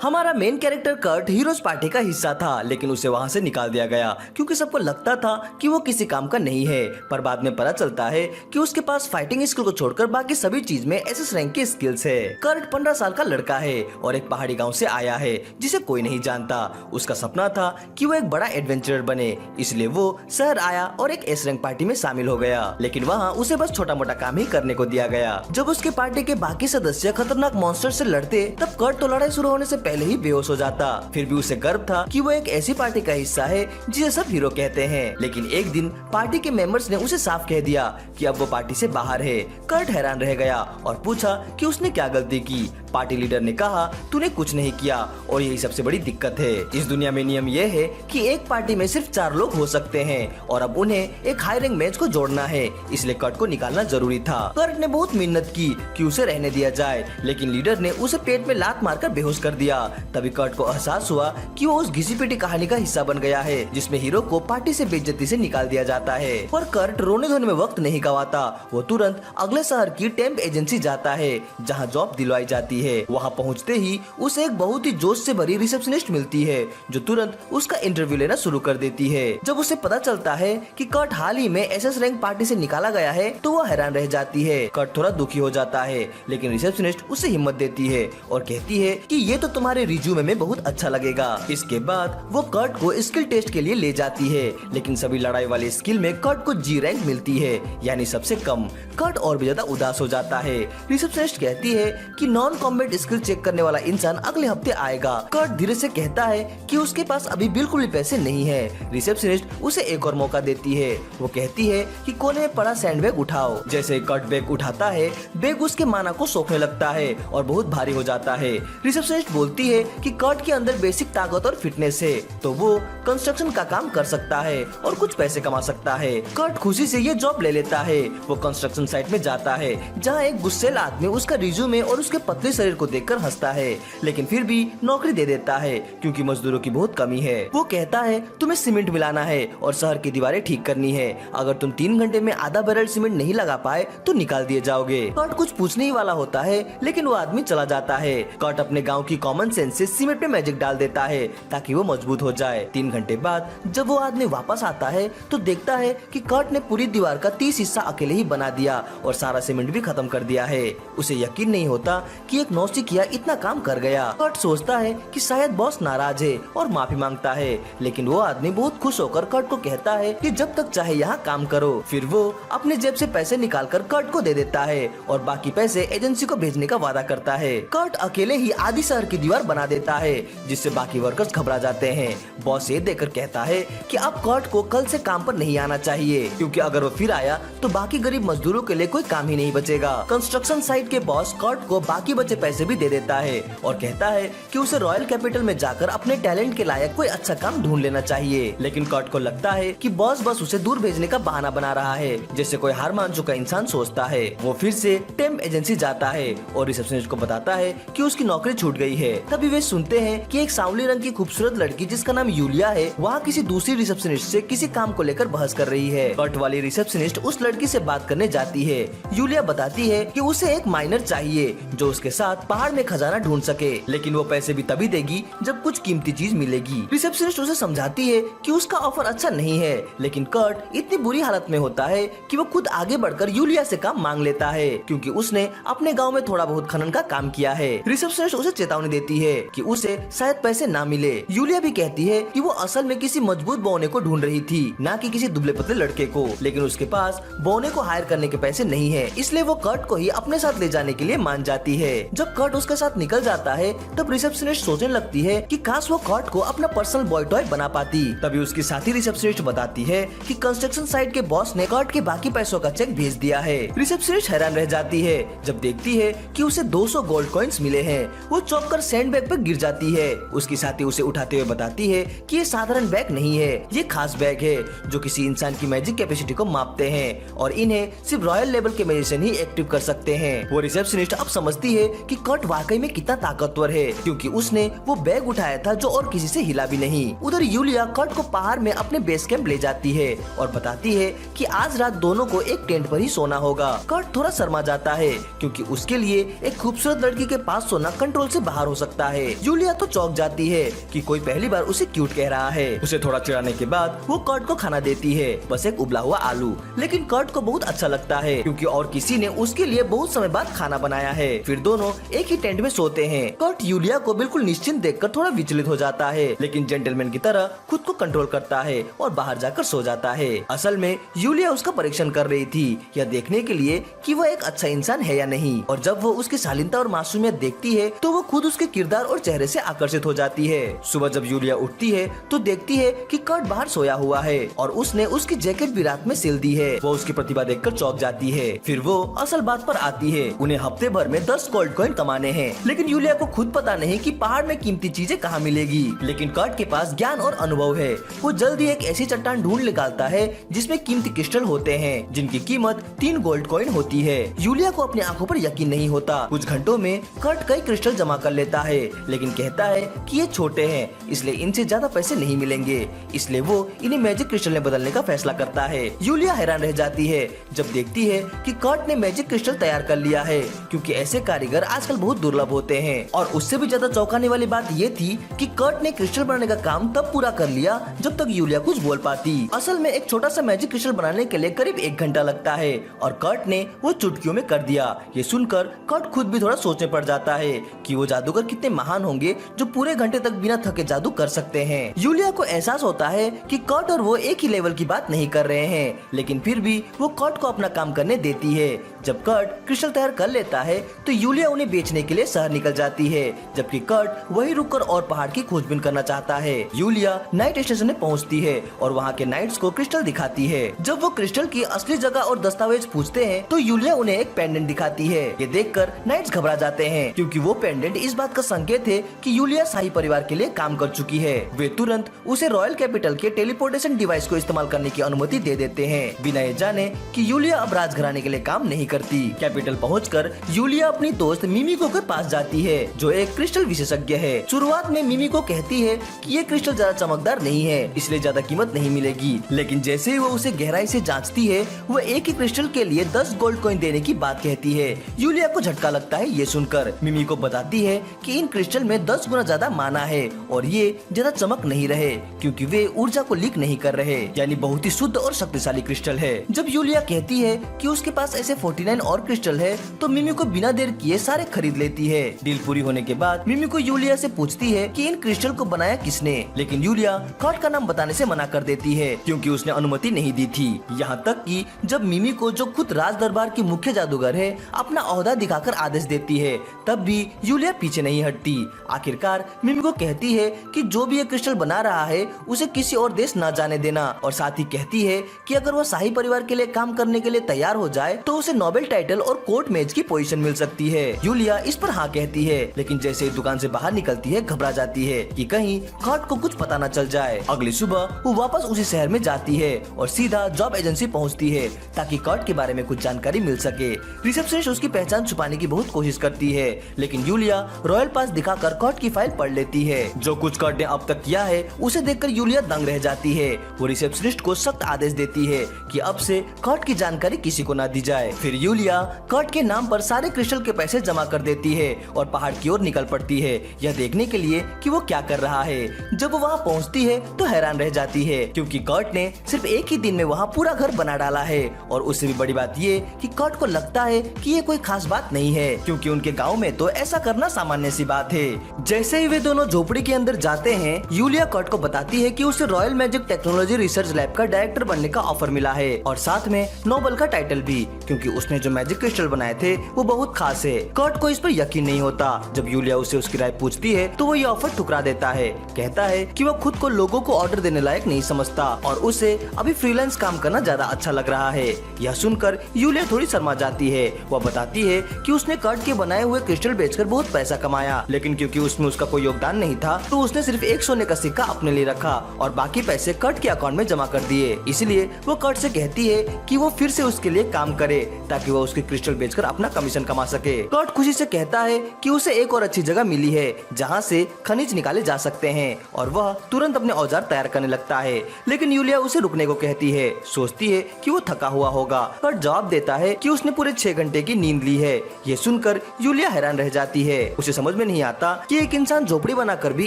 हमारा main character Kurt heroes party का हिस्सा था, लेकिन उसे वहाँ से निकाल दिया गया क्योंकि सबको लगता था कि वो किसी काम का नहीं है। पर बाद में पता चलता है कि उसके पास फाइटिंग स्किल को छोड़कर बाकी सभी चीज में एसएस रैंक की स्किल्स है। कर्ट 15 साल का लड़का है और एक पहाड़ी गाँव से आया है जिसे कोई नहीं जानता। उसका सपना था कि वो एक बड़ा एडवेंचरर बने, इसलिए वो शहर आया और एक एस रैंक पार्टी में शामिल हो गया। लेकिन वहाँ उसे बस छोटा मोटा काम ही करने को दिया गया। जब उसके पार्टी के बाकी सदस्य खतरनाक मॉन्स्टर से लड़ते, तब कर्ट तो लड़ाई शुरू होने से पहले ही बेहोश हो जाता। फिर भी उसे गर्व था कि वो एक ऐसी पार्टी का हिस्सा है जिसे सब हीरो कहते हैं। लेकिन एक दिन पार्टी के मेंबर्स ने उसे साफ कह दिया कि अब वो पार्टी से बाहर है। कर्ट हैरान रह गया और पूछा कि उसने क्या गलती की। पार्टी लीडर ने कहा, तूने कुछ नहीं किया और यही सबसे बड़ी दिक्कत है। इस दुनिया में नियम ये है कि एक पार्टी में सिर्फ 4 लोग हो सकते हैं और अब उन्हें एक हाई रैंक मैच को जोड़ना है, इसलिए कर्ट को निकालना जरूरी था। कर्ट ने बहुत मेहनत की कि उसे रहने दिया जाए, लेकिन लीडर ने उसे पेट में लात मारकर बेहोश कर दिया। तभी कर्ट को एहसास हुआ कि वो उस घिसी पिटी कहानी का हिस्सा बन गया है जिसमें हीरो को पार्टी से बेइज्जती से निकाल दिया जाता है। पर कर्ट रोने धोने में वक्त नहीं गवाता। वो तुरंत अगले शहर की टेम्प एजेंसी जाता है जहाँ जॉब दिलवाई जाती है। वहाँ पहुँचते ही उसे एक बहुत ही जोश से भरी रिसेप्शनिस्ट मिलती है जो तुरंत उसका इंटरव्यू लेना शुरू कर देती है। जब उसे पता चलता है कि कर्ट हाल ही में एसएस रैंक पार्टी से निकाला गया है तो वो हैरान रह जाती है। कर्ट थोड़ा दुखी हो जाता है, लेकिन रिसेप्शनिस्ट उसे हिम्मत देती है और कहती है कि ये तो तुम्हारे रिज्यूमे में बहुत अच्छा लगेगा। इसके बाद वो कर्ट को स्किल टेस्ट के लिए ले जाती है, लेकिन सभी लड़ाई वाली स्किल में कर्ट को जी रैंक मिलती है, यानी सबसे कम। कर्ट और भी ज्यादा उदास हो जाता है। रिसेप्शनिस्ट कहती है कि नॉन कॉम्बैट स्किल चेक करने वाला इंसान अगले हफ्ते आएगा। कर्ट धीरे से कहता है कि उसके पास अभी बिल्कुल भी पैसे नहीं है। रिसेप्शनिस्ट उसे एक और मौका देती है। वो कहती है कि कोने में पड़ा सैंडबैग उठाओ। जैसे कर्ट बैग उठाता है, बैग उसके माना को सोखने लगता है और बहुत भारी हो जाता है। रिसेप्शनिस्ट बोलती है कि कर्ट के अंदर बेसिक ताकत और फिटनेस है, तो वो कंस्ट्रक्शन का काम कर सकता है और कुछ पैसे कमा सकता है। कर्ट खुशी से ये जॉब ले लेता है। वो कंस्ट्रक्शन साइट में जाता है जहाँ एक गुस्सैल आदमी उसका रिज्यूमे और उसके पतले शरीर को देखकर हंसता है, लेकिन फिर भी नौकरी दे देता है क्योंकि मजदूरों की बहुत कमी है। वो कहता है तुम्हें सीमेंट मिलाना है और शहर की दीवारें ठीक करनी है। अगर तुम 3 घंटे में आधा बैरल सीमेंट नहीं लगा पाए तो निकाल दिए जाओगे। कर्ट कुछ पूछने ही वाला होता है, लेकिन वो आदमी चला जाता है। कर्ट अपने गाँव की कॉमन सेंस से सीमेंट में मैजिक डाल देता है ताकि वो मजबूत हो जाए। 3 घंटे बाद जब वो आदमी वापस आता है तो देखता है कि कर्ट ने पूरी दीवार का 30 हिस्सा अकेले ही बना दिया और सारा सीमेंट भी खत्म कर दिया है। उसे यकीन नहीं होता कि एक नौसिखिया इतना काम कर गया। कर्ट सोचता है कि शायद बॉस नाराज है और माफी मांगता है, लेकिन वो आदमी बहुत खुश होकर कर्ट को कहता है कि जब तक चाहे यहाँ काम करो। फिर वो अपने जेब से पैसे निकालकर कर्ट को दे देता है और बाकी पैसे एजेंसी को भेजने का वादा करता है। कर्ट अकेले ही आधी शहर की दीवार बना देता है जिससे बाकी वर्कर्स घबरा जाते हैं। बॉस ये देखकर कहता है कि अब कर्ट को कल से काम पर नहीं आना चाहिए, क्योंकि अगर वो फिर आया तो बाकी गरीब मजदूरों के लिए कोई काम ही नहीं बचेगा। कंस्ट्रक्शन साइट के बॉस कर्ट को बाकी बचे पैसे भी दे देता है और कहता है कि उसे रॉयल कैपिटल में जाकर अपने टैलेंट के लायक कोई अच्छा काम ढूंढ लेना चाहिए। लेकिन कर्ट को लगता है कि बॉस बस उसे दूर भेजने का बहाना बना रहा है, जैसे कोई हार मान चुका इंसान सोचता है। वो फिर से टेम्प एजेंसी जाता है और रिसेप्शनिस्ट को बताता है कि उसकी नौकरी छूट गई है। तभी वे सुनते हैं कि एक सांवली रंग की खूबसूरत लड़की जिसका नाम यूलिया है, वहाँ किसी दूसरी रिसेप्शनिस्ट से किसी काम को लेकर बहस कर रही है। कर्ट वाली रिसेप्शनिस्ट उस लड़की से बात करने जाती है। यूलिया बताती है कि उसे एक माइनर चाहिए जो उसके साथ पहाड़ में खजाना ढूंढ सके, लेकिन वो पैसे भी तभी देगी जब कुछ कीमती चीज मिलेगी। रिसेप्शनिस्ट उसे समझाती है कि उसका ऑफर अच्छा नहीं है, लेकिन कर्ट इतनी बुरी हालत में होता है कि वो खुद आगे बढ़कर यूलिया से काम मांग लेता है, क्योंकि उसने अपने गांव में थोड़ा बहुत खनन का काम किया है। रिसेप्शनिस्ट उसे चेतावनी देती है कि उसे शायद पैसे ना मिले। यूलिया भी कहती है कि वो असल में किसी मजबूत बौने को ढूंढ रही थी, ना कि किसी दुबले पतले लड़के को, लेकिन उसके पास बौने को हायर करने के पैसे नहीं है, इसलिए वो कर्ट को ही अपने साथ ले जाने के लिए मान जाती है। जब कर्ट उसके साथ निकल जाता है तब रिसेप्शनिस्ट सोचने लगती है कि काश वो कर्ट को अपना पर्सनल बॉय टॉय बना पाती। तभी उसकी साथी रिसेप्शनिस्ट बताती है कि कंस्ट्रक्शन साइट के बॉस ने कर्ट के बाकी पैसों का चेक भेज दिया है। रिसेप्शनिस्ट हैरान रह जाती है जब देखती है कि उसे 200 गोल्ड कॉइन्स मिले हैं। वो चौंक कर सैंडबैग पर गिर जाती है। उसकी साथी उसे उठाते हुए बताती है कि ये साधारण बैग नहीं है, ये खास बैग है जो किसी इंसान की मैजिक कैपेसिटी को मापते हैं और इन्हें सिर्फ रॉयल लेवल के मैजिशियन ही एक्टिव कर सकते हैं। वो रिसेप्शनिस्ट अब समझती है कि कर्ट वाकई में कितना ताकतवर है, क्योंकि उसने वो बैग उठाया था जो और किसी से हिला भी नहीं। उधर यूलिया कर्ट को पहाड़ में अपने बेस कैंप ले जाती है और बताती है कि आज रात दोनों को एक टेंट पर ही सोना होगा। कर्ट थोड़ा शर्मा जाता है क्योंकि उसके लिए एक खूबसूरत लड़की के पास सोना कंट्रोल से बाहर हो सकता लगता है। यूलिया तो चौंक जाती है कि कोई पहली बार उसे क्यूट कह रहा है। उसे थोड़ा चिढ़ाने के बाद वो कर्ट को खाना देती है, बस एक उबला हुआ आलू। लेकिन कर्ट को बहुत अच्छा लगता है क्योंकि और किसी ने उसके लिए बहुत समय बाद खाना बनाया है। फिर दोनों एक ही टेंट में सोते हैं। कर्ट यूलिया को बिल्कुल निश्चिंत देखकर थोड़ा विचलित हो जाता है, लेकिन जेंटलमैन की तरह खुद को कंट्रोल करता है और बाहर जाकर सो जाता है। असल में यूलिया उसका परीक्षण कर रही थी, यह देखने के लिए कि वह एक अच्छा इंसान है या नहीं। और जब वो उसकी शालीनता और मासूमियत देखती है तो वो खुद उसके किरदार और चेहरे से आकर्षित हो जाती है। सुबह जब यूलिया उठती है तो देखती है कि कर्ट बाहर सोया हुआ है और उसने उसकी जैकेट भी रात में सिल दी है। वो उसकी प्रतिभा देखकर चौंक जाती है। फिर वो असल बात पर आती है। उन्हें हफ्ते भर में 10 गोल्ड कॉइन कमाने हैं, लेकिन यूलिया को खुद पता नहीं कि पहाड़ में कीमती चीजें कहाँ मिलेगी। लेकिन कर्ट के पास ज्ञान और अनुभव है। वो जल्दी एक ऐसी चट्टान ढूंढ निकालता है जिसमें कीमती क्रिस्टल होते हैं, जिनकी कीमत 3 गोल्ड कॉइन होती है। यूलिया को अपनी आंखों पर यकीन नहीं होता। कुछ घंटों में कर्ट कई क्रिस्टल जमा कर लेता है, लेकिन कहता है कि ये छोटे हैं, इसलिए इनसे ज्यादा पैसे नहीं मिलेंगे। इसलिए वो इन्हें मैजिक क्रिस्टल में बदलने का फैसला करता है। यूलिया हैरान रह जाती है जब देखती है कि कर्ट ने मैजिक क्रिस्टल तैयार कर लिया है, क्योंकि ऐसे कारीगर आजकल बहुत दुर्लभ होते हैं। और उससे भी ज्यादा चौंकाने वाली बात ये थी कि कर्ट ने क्रिस्टल बनाने का काम तब पूरा कर लिया जब तक यूलिया कुछ बोल पाती। असल में एक छोटा सा मैजिक क्रिस्टल बनाने के लिए करीब 1 घंटा लगता है और कर्ट ने वो चुटकियों में कर दिया। ये सुनकर कर्ट खुद भी थोड़ा सोचने पड़ जाता है कि वो जादूगर कितने महान होंगे जो पूरे घंटे तक बिना थके जादू कर सकते हैं। यूलिया को एहसास होता है कि कर्ट और वो एक ही लेवल की बात नहीं कर रहे हैं, लेकिन फिर भी वो कर्ट को अपना काम करने देती है। जब कर्ट क्रिस्टल तैयार कर लेता है तो यूलिया उन्हें बेचने के लिए शहर निकल जाती है, जबकि कर्ट वहीं रुककर और पहाड़ की खोजबीन करना चाहता है। यूलिया नाइट स्टेशन में पहुंचती है और वहां के नाइट्स को क्रिस्टल दिखाती है। जब वो क्रिस्टल की असली जगह और दस्तावेज पूछते हैं तो यूलिया उन्हें एक पेंडेंट दिखाती है। ये देखकर नाइट्स घबरा जाते हैं, क्योंकि वो पेंडेंट इस बात का संकेत है कि यूलिया शाही परिवार के लिए काम कर चुकी है। वे तुरंत उसे रॉयल कैपिटल के टेलीपोर्टेशन डिवाइस को इस्तेमाल करने की अनुमति दे देते हैं, बिना ये जाने कि यूलिया अब राजघराने के लिए काम नहीं करती। कैपिटल पहुंचकर यूलिया अपनी दोस्त मिमिको के पास जाती है, जो एक क्रिस्टल विशेषज्ञ है। शुरुआत में मिमिको कहती है कि ये क्रिस्टल ज्यादा चमकदार नहीं है, इसलिए ज्यादा कीमत नहीं मिलेगी। लेकिन जैसे ही वो उसे गहराई से जांचती है, वो एक ही क्रिस्टल के लिए 10 गोल्ड कॉइन देने की बात कहती है। यूलिया को झटका लगता है ये सुनकर। मिमिको बताती है कि इन क्रिस्टल में 10 गुना ज्यादा माना है और ये ज्यादा चमक नहीं रहे, क्योंकि वे ऊर्जा को लीक नहीं कर रहे, यानी बहुत ही शुद्ध और शक्तिशाली क्रिस्टल है। जब यूलिया कहती है कि उसके पास ऐसे 49 और क्रिस्टल है, तो मिमिको बिना देर किए सारे खरीद लेती है। डील पूरी होने के बाद मिमिको यूलिया से पूछती है कि इन क्रिस्टल को बनाया किसने, लेकिन यूलिया कर्ट का नाम बताने से मना कर देती है, क्योंकि उसने अनुमति नहीं दी थी। यहाँ तक कि जब मिमिको, जो खुद राज दरबार की मुख्य जादूगर है, अपना ओहदा दिखाकर आदेश देती है, तब भी यूलिया पीछे नहीं हटती। आखिरकार मिमिको कहती है कि जो भी ये क्रिस्टल बना रहा है उसे किसी और देश न जाने देना, और साथ ही कहती है कि अगर वो शाही परिवार के लिए काम करने के लिए तैयार हो जाए तो उसे नोबेल टाइटल और कोर्ट मेज की पोजीशन मिल सकती है। यूलिया इस पर हाँ कहती है, लेकिन जैसे ही दुकान से बाहर निकलती है घबरा जाती है कि कहीं कर्ट को कुछ पता न चल जाए। अगली सुबह वो वापस उसी शहर में जाती है और सीधा जॉब एजेंसी पहुंचती है ताकि कर्ट के बारे में कुछ जानकारी मिल सके। रिसेप्शनिस्ट उसकी पहचान छुपाने की बहुत कोशिश करती है, लेकिन यूलिया रॉयल पास दिखाकर कर्ट की फाइल पढ़ लेती है। जो कुछ कर्ट ने अब तक किया है उसे देखकर यूलिया दंग रह जाती है। वो रिसेप्शनिस्ट को सख्त आदेश देती है कि अब से कर्ट की जानकारी किसी को न दी जाए। फिर यूलिया कर्ट के नाम पर सारे क्रिस्टल के पैसे जमा कर देती है और पहाड़ की ओर निकल पड़ती है, यह देखने के लिए कि वो क्या कर रहा है। जब वो वहाँ पहुँचती है तो हैरान रह जाती है, क्योंकि कर्ट ने सिर्फ एक ही दिन में वहाँ पूरा घर बना डाला है। और उससे भी बड़ी बात ये कि कर्ट को लगता है कि ये कोई खास बात नहीं है, क्योंकि उनके गाँव में तो ऐसा करना सामान्य सी बात है। जैसे ही वे दोनों झोपड़ी के अंदर जाते हैं, यूलिया कर्ट को बताती है कि उसे royal magic technology research lab का डायरेक्टर बनने का ऑफर मिला है, और साथ में नोबेल का टाइटल भी, क्योंकि उसने जो मैजिक क्रिस्टल बनाए थे वो बहुत खास है। कर्ट को इस पर यकीन नहीं होता। जब यूलिया उसे उसकी राय पूछती है तो वो ये ऑफर ठुकरा देता है। कहता है कि वो खुद को लोगों को ऑर्डर देने लायक नहीं समझता और उसे अभी फ्रीलांस काम करना ज्यादा अच्छा लग रहा है। यह सुनकर यूलिया थोड़ी शर्मा जाती है। वह बताती है कि उसने कर्ट के बनाए हुए क्रिस्टल बेचकर बहुत पैसा कमाया, लेकिन क्योंकि उसमें उसका कोई योगदान नहीं था तो उसने सिर्फ एक सोने का सिक्का अपने लिए रखा और बाकी पैसे कर्ट के अकाउंट में जमा कर दिए। इसलिए वो कर्ट से कहती है कि वो फिर से उसके लिए काम करे ताकि वह उसकी क्रिस्टल बेचकर अपना कमीशन कमा सके। कर्ट खुशी से कहता है कि उसे एक और अच्छी जगह मिली है जहाँ से खनिज निकाले जा सकते हैं और वह तुरंत अपने औजार तैयार करने लगता है। लेकिन यूलिया उसे रुकने को कहती है, सोचती है कि वो थका हुआ होगा। कर्ट जवाब देता है कि उसने पूरे 6 घंटे की नींद ली है। ये सुनकर यूलिया हैरान रह जाती है। उसे समझ में नहीं आता कि एक इंसान झोपड़ी बनाकर भी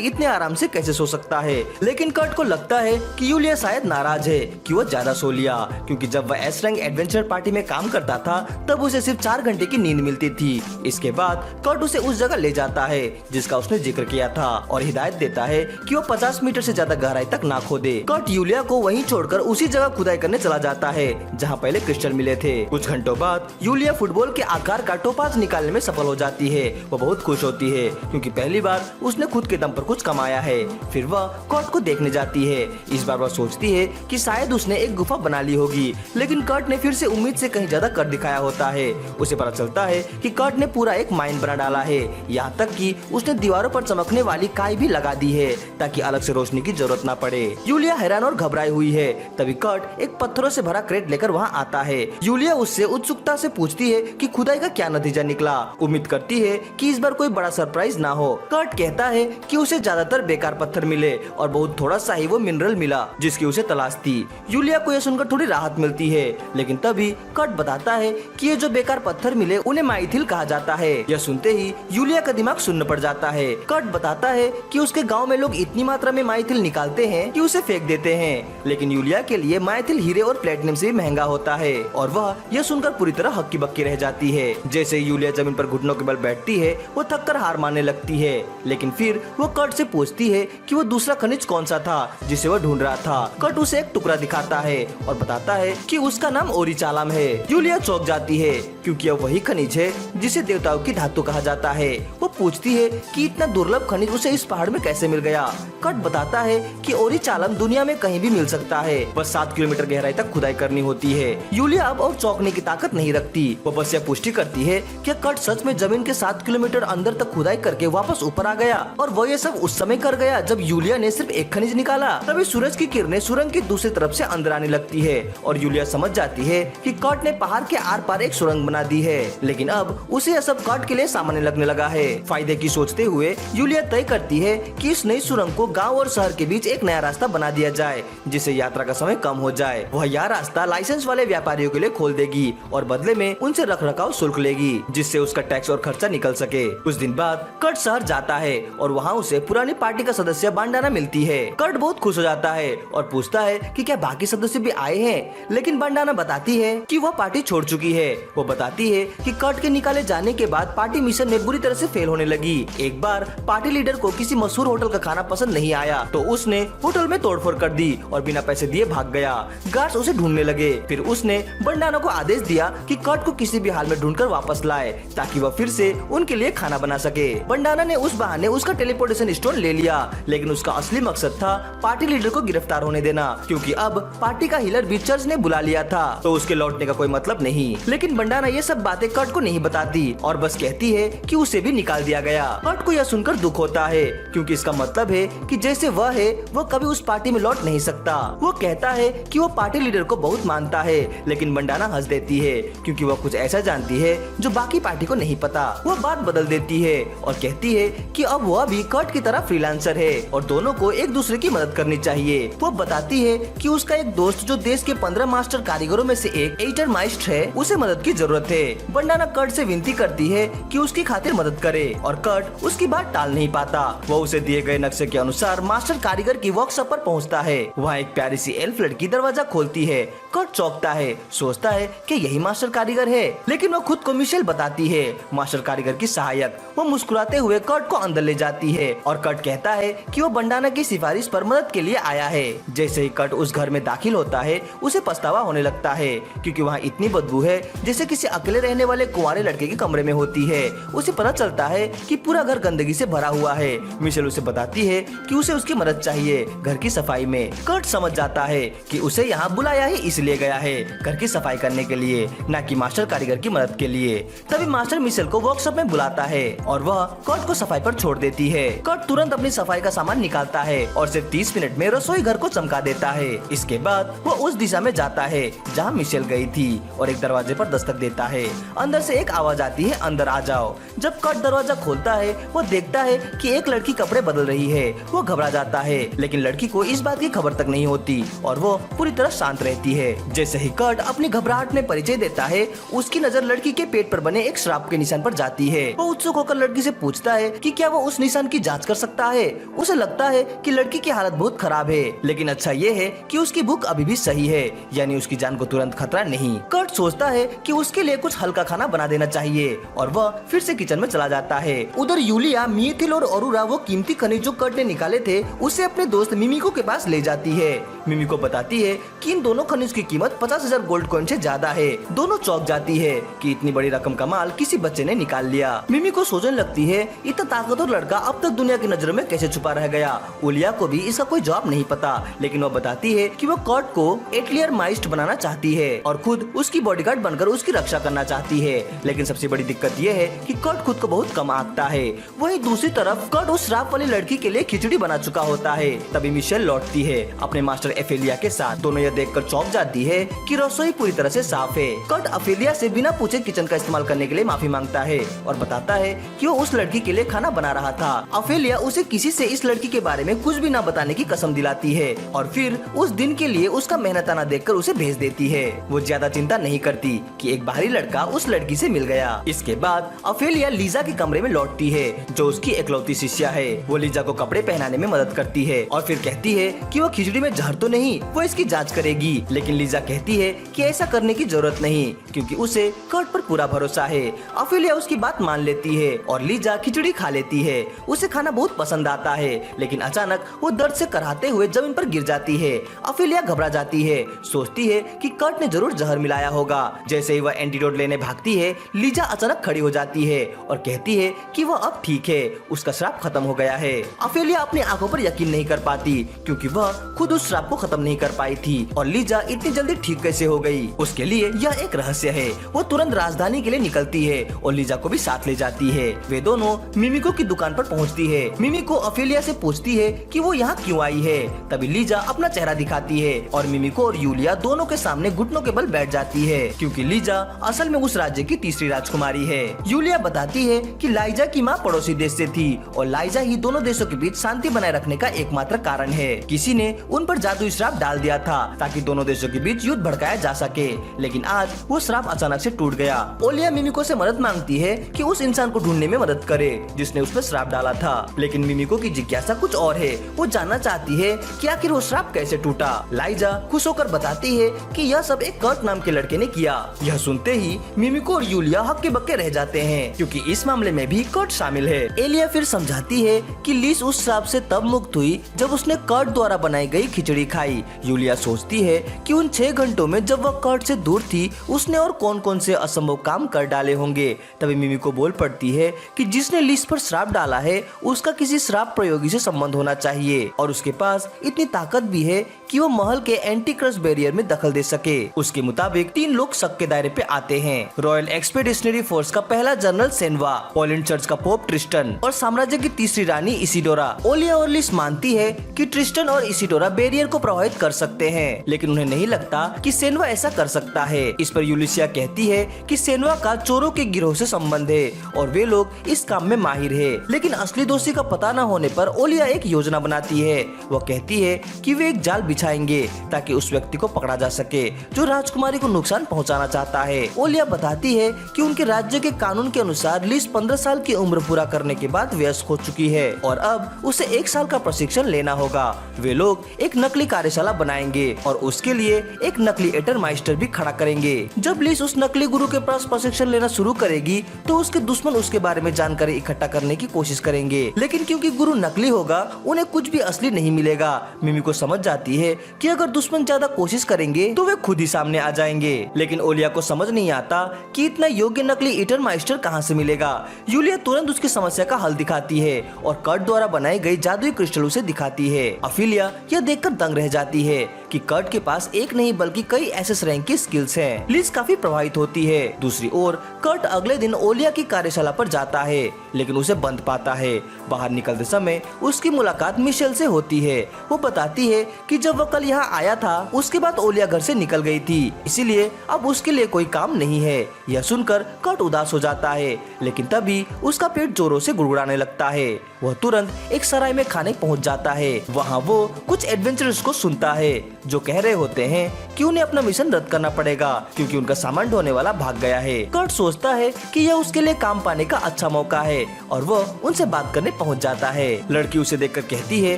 इतने आराम से कैसे सो सकता है। लेकिन कर्ट को लगता है कि यूलिया शायद नाराज है कि वो ज्यादा सो लिया, क्योंकि जब वह एस रैंक एडवेंचर पार्टी में काम करता था तब उसे सिर्फ 4 घंटे की नींद मिलती थी। इसके बाद कर्ट उसे उस जगह ले जाता है जिसका उसने जिक्र किया था और हिदायत देता है कि वो 50 मीटर से ज्यादा गहराई तक ना खोदे। कर्ट यूलिया को वहीं छोड़कर उसी जगह खुदाई करने चला जाता है जहाँ पहले क्रिस्टल मिले थे। कुछ घंटों बाद यूलिया फुटबॉल के आकार का टोपाज निकालने में सफल हो जाती है। वो बहुत खुश होती है क्योंकि पहली बार उसने खुद के दम पर कुछ कमाया है। फिर वह कर्ट को देखने जाती है। इस बार वह सोचती है कि शायद उसने एक गुफा बना ली होगी, लेकिन कर्ट ने फिर से उम्मीद से कहीं ज्यादा कर दिखाया होता है। उसे पता चलता है कि कर्ट ने पूरा एक माइन बना डाला है, यहाँ तक कि उसने दीवारों पर चमकने वाली काई भी लगा दी है ताकि अलग से रोशनी की जरूरत न पड़े। यूलिया हैरान और घबराई हुई है। तभी कर्ट एक पत्थरों से भरा क्रेट लेकर वहाँ आता है। यूलिया उससे उत्सुकता से पूछती है कि खुदाई का क्या नतीजा निकला। उम्मीद करती है कि इस बार कोई बड़ा सरप्राइज ना हो। कर्ट कहता है कि उसे ज्यादातर बेकार पत्थर मिले और बहुत थोड़ा सा ही वो मिनरल मिला जिसकी उसे तलाश थी। यूलिया को यह सुनकर थोड़ी राहत मिलती है, लेकिन तभी कर्ट बताता है कि ये जो बेकार पत्थर मिले उन्हें माइथिल कहा जाता है। यह सुनते ही यूलिया का दिमाग सुन्न पड़ जाता है। कर्ट बताता है कि उसके गांव में लोग इतनी मात्रा में माइथिल निकालते हैं कि उसे फेंक देते हैं, लेकिन यूलिया के लिए माइथिल हीरे और प्लेटिनम से भी महंगा होता है और वह यह सुनकर पूरी तरह हक्की बक्की रह जाती है। जैसे यूलिया जमीन पर घुटनों के बल बैठती है वो थक कर हार मानने लगती है, लेकिन फिर वो कर्ट से पूछती है कि वो दूसरा खनिज कौन सा था जिसे वो ढूंढ रहा था। कर्ट उसे एक टुकड़ा दिखाता है और बताता है कि उसका नाम ओरिचालम है। यूलिया चौंक जाती है क्योंकि यह वही खनिज है जिसे देवताओं की धातु कहा जाता है। वो पूछती है कि इतना दुर्लभ खनिज उसे इस पहाड़ में कैसे मिल गया। कर्ट बताता है कि ओरिचालम दुनिया में कहीं भी मिल सकता है, बस 7 किलोमीटर गहराई तक खुदाई करनी होती है। यूलिया अब और चौंकने की ताकत नहीं रखती। वो बस यह पुष्टि करती है कि कर्ट सच में जमीन के 7 किलोमीटर अंदर तक खुदाई करके वापस ऊपर आ गया और वो ये सब उस समय कर गया जब यूलिया ने सिर्फ एक खनिज निकाला। तभी सूरज की किरणें सुरंग की दूसरी तरफ से अंदर आने लगती है और यूलिया समझ जाती है कि कर्ट ने पहाड़ के आर पार एक सुरंग बना दी है। लेकिन अब उसे यह सब कर्ट के लिए सामान्य लगने लगा है। फायदे की सोचते हुए यूलिया तय करती है कि इस नई सुरंग को गांव और शहर के बीच एक नया रास्ता बना दिया जाए जिससे यात्रा का समय कम हो जाए। वह यह रास्ता लाइसेंस वाले व्यापारियों के लिए खोल देगी और बदले में उनसे रखरखाव शुल्क लेगी जिससे उसका टैक्स और खर्चा निकल सके। कुछ दिन बाद कर्ट शहर जाता है और वहाँ उसे पुरानी पार्टी का सदस्य बांडाना मिलती है। कर्ट बहुत खुश हो जाता है और पूछता है कि क्या बाकी सदस्य भी आए हैं, लेकिन बांडाना बताती है कि वह पार्टी छोड़ चुकी है। वो बताती है कि कर्ट के निकाले जाने के बाद पार्टी मिशन में बुरी तरह से फेल होने लगी। एक बार पार्टी लीडर को किसी मशहूर होटल का खाना पसंद नहीं आया तो उसने होटल में तोड़फोड़ कर दी और बिना पैसे दिए भाग गया। गार्ड्स उसे ढूंढने लगे। फिर उसने बांडाना को आदेश दिया कि कर्ट को किसी भी हाल में ढूंढकर वापस लाए ताकि वह फिर से उनके लिए खाना बना सके। बांडाना ने उस बहाने उसका टेलीपोर्टेशन स्टोन ले लिया, लेकिन उसका असली मकसद था पार्टी लीडर को गिरफ्तार होने देना, क्योंकि अब पार्टी का हीलर भी चर्च ने बुला लिया था तो उसके लौटने का कोई मतलब नहीं। लेकिन बांडाना ये सब बातें कर्ट को नहीं बताती और बस कहती है कि उसे भी निकाल दिया गया। कर्ट को यह सुनकर दुख होता है क्योंकि इसका मतलब है कि जैसे वह है वह कभी उस पार्टी में लौट नहीं सकता। वो कहता है कि वो पार्टी लीडर को बहुत मानता है, लेकिन बांडाना हंस देती है क्योंकि वह कुछ ऐसा जानती है जो बाकी पार्टी को नहीं पता। वह बात बदल देती है और कहती है कि अब वह भी कर्ट की तरह फ्रीलांसर है और दोनों को एक दूसरे की मदद करनी चाहिए। वो बताती है कि उसका एक दोस्त जो देश के 15 मास्टर कारीगरों में से एक एटर माइस्ट है, उसे मदद की जरूरत है। बांडाना कर्ट से विनती करती है कि उसकी खातिर मदद करे और कर्ट उसकी बात टाल नहीं पाता। वो उसे दिए गए नक्शे के अनुसार मास्टर कारीगर की वर्कशॉप पर पहुंचता है। वहाँ एक प्यारी सी एल्फ लड़की दरवाजा खोलती है। कर्ट चौंकता है, सोचता है कि यही मास्टर कारीगर है, लेकिन वो खुद को मिशेल बताती है, मास्टर कारीगर की सहायक। वो मुस्कुराते हुए कर्ट को अंदर ले जाती है और कर्ट कहता है कि वो बांडाना की सिफारिश पर मदद के लिए आया है। जैसे ही कर्ट उस घर में दाखिल होता है उसे पछतावा होने लगता है क्योंकि वहाँ इतनी बदबू है जैसे किसी अकेले रहने वाले कुंवारे लड़के के कमरे में होती है। उसे पता चलता है कि पूरा घर गंदगी से भरा हुआ है। मिशेल उसे बताती है कि उसे उसकी मदद चाहिए घर की सफाई में। कर्ट समझ जाता है कि उसे यहाँ बुलाया ही इसलिए गया है, घर की सफाई करने के लिए, न कि मास्टर कारीगर की मदद के लिए। तभी मास्टर मिशेल को वर्कशॉप में बुलाता है और वह कर्ट को सफाई पर छोड़ देती है। कर्ट तुरंत अपनी सफाई का सामान निकालता है और सिर्फ 30 मिनट में रसोई घर को चमका देता है। इसके बाद वो उस दिशा में जाता है जहाँ मिशेल गई थी और एक दरवाजे पर दस्तक देता जाता है। अंदर से एक आवाज आती है, अंदर आ जाओ। जब कर्ट दरवाजा खोलता है वो देखता है कि एक लड़की कपड़े बदल रही है। वो घबरा जाता है, लेकिन लड़की को इस बात की खबर तक नहीं होती और वो पूरी तरह शांत रहती है। जैसे ही कर्ट अपनी घबराहट में परिचय देता है, उसकी नजर लड़की के पेट पर बने एक श्राप के निशान पर जाती है। वो उत्सुक होकर लड़की से पूछता है कि क्या वो उस निशान की जांच कर सकता है। उसे लगता है कि लड़की की हालत बहुत खराब है, लेकिन अच्छा ये है कि उसकी भूख अभी भी सही है, यानी उसकी जान को तुरंत खतरा नहीं। कर्ट सोचता है कि उसके लिए कुछ हल्का खाना बना देना चाहिए और वह फिर से किचन में चला जाता है। उधर यूलिया, मीथिल और अरोरा वो कीमती खनिज जो कर्ट ने निकाले थे उसे अपने दोस्त मिमिको के पास ले जाती है। मिमिको बताती है कि इन दोनों खनिज की कीमत 50,000 गोल्ड कॉइन से ज्यादा है। दोनों चौंक जाती है कि इतनी बड़ी रकम का माल किसी बच्चे ने निकाल लिया। मिमिको सोचने लगती है इतना ताकतवर लड़का अब तक दुनिया की नजरों में कैसे छुपा रह गया। ओलिया को भी इसका कोई जवाब नहीं पता, लेकिन वह बताती है कि वो कर्ट को एटलियर माइस्ट बनाना चाहती है और खुद उसकी बॉडीगार्ड बनकर उसकी रक्षा करना चाहती है। लेकिन सबसे बड़ी दिक्कत ये है कि कर्ट खुद को बहुत कम आंकता है। वहीं दूसरी तरफ कर्ट उस श्राप वाली लड़की के लिए खिचड़ी बना चुका होता है। तभी मिशेल लौटती है अपने मास्टर एफेलिया के साथ। दोनों यह देखकर चौंक जाती है कि रसोई पूरी तरह से साफ है। कर्ट एफेलिया से बिना पूछे किचन का इस्तेमाल करने के लिए माफी मांगता है और बताता है कि वो उस लड़की के लिए खाना बना रहा था। एफेलिया उसे किसी से इस लड़की के बारे में कुछ भी न बताने की कसम दिलाती है और फिर उस दिन के लिए उसका मेहनताना देखकर उसे भेज देती है। वो ज्यादा चिंता नहीं करती कि एक बाहरी लड़का उस लड़की से मिल गया। इसके बाद एफेलिया लीजा के कमरे में लौटती है, जो उसकी इकलौती शिष्या है। वो लीजा को कपड़े पहनाने में मदद करती है और फिर कहती है कि वो खिचड़ी में जहर तो नहीं, वो इसकी जांच करेगी। लेकिन लीजा कहती है कि ऐसा करने की जरूरत नहीं, क्योंकि उसे कर्ट पर पूरा भरोसा है। एफेलिया उसकी बात मान लेती है और लीजा खिचड़ी खा लेती है। उसे खाना बहुत पसंद आता है, लेकिन अचानक वो दर्द से कराहते हुए जमीन पर गिर जाती है। एफेलिया घबरा जाती है, सोचती है कि कर्ट ने जरूर जहर मिलाया होगा। जैसे ही वह एंटीडोट लेने भागती है, लीजा अचानक खड़ी हो जाती है और कहती है कि वह अब ठीक है, उसका श्राप खत्म हो गया है। एफेलिया अपनी आंखों पर यकीन नहीं कर पाती, क्योंकि वह खुद उस श्राप को खत्म नहीं कर पाई थी और लीजा इतनी जल्दी ठीक कैसे हो गई, उसके लिए यह एक रहस्य है। वो तुरंत राजधानी के लिए निकलती है और लीजा को भी साथ ले जाती है। वे दोनों मिमिको की दुकान पर पहुंचती है। मिमिको एफेलिया से पूछती है कि वो यहाँ क्यों आई है। तभी लीजा अपना चेहरा दिखाती है और मिमिको और यूलिया दोनों के सामने घुटनों के बल बैठ जाती है, क्योंकि लीजा असल में उस राज्य की तीसरी राजकुमारी है। यूलिया बताती है कि लाइजा की माँ पड़ोसी देश से थी और लाइजा ही दोनों देशों के बीच शांति बनाए रखने का एकमात्र कारण है। किसी ने उन पर जादुई श्राप डाल दिया था ताकि दोनों देशों के बीच युद्ध भड़काया जा सके, लेकिन आज वो श्राप अचानक से टूट गया। ओलिया मिमिको से मदद मांगती है कि उस इंसान को ढूंढने में मदद करे जिसने उस पर श्राप डाला था, लेकिन मिमिको की जिज्ञासा कुछ और है। वो जानना चाहती है कि आखिर वो श्राप कैसे टूटा। लाइजा खुश होकर बताती है कि यह सब एक कर्ट नाम के लड़के ने किया। यह सुनते ही मिमिको और यूलिया हक्के बक्के रह जाते हैं, क्योंकि इस मामले में भी कर्ट शामिल है। एलिया फिर समझाती है कि लिस उस श्राप से तब मुक्त हुई जब उसने कर्ट द्वारा बनाई गई खिचड़ी खाई। यूलिया सोचती है कि उन 6 घंटों में जब वह कर्ट से दूर थी उसने और कौन कौन से असंभव काम कर डाले होंगे। तभी मिमिको बोल पड़ती है कि जिसने लिस पर श्राप डाला है उसका किसी श्राप प्रयोगी से संबंध होना चाहिए और उसके पास इतनी ताकत भी है कि वो महल के एंटी क्रश बैरियर में दखल दे सके। उसके मुताबिक 3 लोग शक के दायरे पे आते हैं, रॉयल एक्सपेडिशनरी फोर्स का पहला जनरल सेनवा, पोलैंड चर्च का पोप ट्रिस्टन और साम्राज्य की तीसरी रानी इसिडोरा। ओलिया और लिस मानती है कि ट्रिस्टन और इसिडोरा बैरियर को प्रभावित कर सकते हैं, लेकिन उन्हें नहीं लगता कि सेनवा ऐसा कर सकता है। इस पर यूलिसिया कहती है कि सेनवा का चोरों के गिरोह से संबंध है और वे लोग इस काम में माहिर है। लेकिन असली दोषी का पता न होने पर ओलिया एक योजना बनाती है। वो कहती है कि वे एक जाल बिछाएंगे ताकि उस व्यक्ति को पकड़ा जा सके जो राजकुमारी को नुकसान पहुंचाना चाहता है। ओलिया बताती है कि उनके राज्य के कानून के अनुसार लिस 15 साल की उम्र पूरा करने के बाद वयस्क हो चुकी है और अब उसे 1 साल का प्रशिक्षण लेना होगा। वे लोग एक नकली कार्यशाला बनाएंगे और उसके लिए एक नकली एटर माइस्टर भी खड़ा करेंगे। जब लिस उस नकली गुरु के पास प्रशिक्षण लेना शुरू करेगी तो उसके दुश्मन उसके बारे में जानकारी इकट्ठा करने की कोशिश करेंगे, लेकिन क्योंकि गुरु नकली होगा उन्हें कुछ भी असली नहीं मिलेगा। मिमिको समझ जाती है कि अगर दुश्मन ज्यादा कोशिश करेंगे तो वे खुद ही सामने आ जाएंगे, लेकिन ओलिया को समझ नहीं आता कि इतना योग्य नकली ईटर माइस्टर कहां से मिलेगा। यूलिया तुरंत उसकी समस्या का हल दिखाती है और कर्ट द्वारा बनाई गई जादुई क्रिस्टल उसे दिखाती है। एफेलिया यह देखकर दंग रह जाती है कि कर्ट के पास एक नहीं बल्कि कई एसएस रैंक की स्किल्स हैं। लिज काफी प्रभावित होती है। दूसरी ओर कर्ट अगले दिन ओलिया की कार्यशाला पर जाता है, लेकिन उसे बंद पाता है। बाहर निकलते समय उसकी मुलाकात मिशेल से होती है। वो बताती है कि जब वह कल यहाँ आया था उसके बाद ओलिया घर से निकल गई थी, इसीलिए अब उसके लिए कोई काम नहीं है। यह सुनकर कर्ट उदास हो जाता है, लेकिन तभी उसका पेट जोरों से गुड़गुड़ाने लगता है। वह तुरंत एक सराय में खाने पहुंच जाता है। वहाँ वो कुछ एडवेंचरर्स को सुनता है जो कह रहे होते हैं कि उन्हें अपना मिशन रद्द करना पड़ेगा क्योंकि उनका सामान ढोने वाला भाग गया है। कर्ट सोचता है कि यह उसके लिए काम पाने का अच्छा मौका है और वह उनसे बात करने पहुंच जाता है। लड़की उसे देखकर कहती है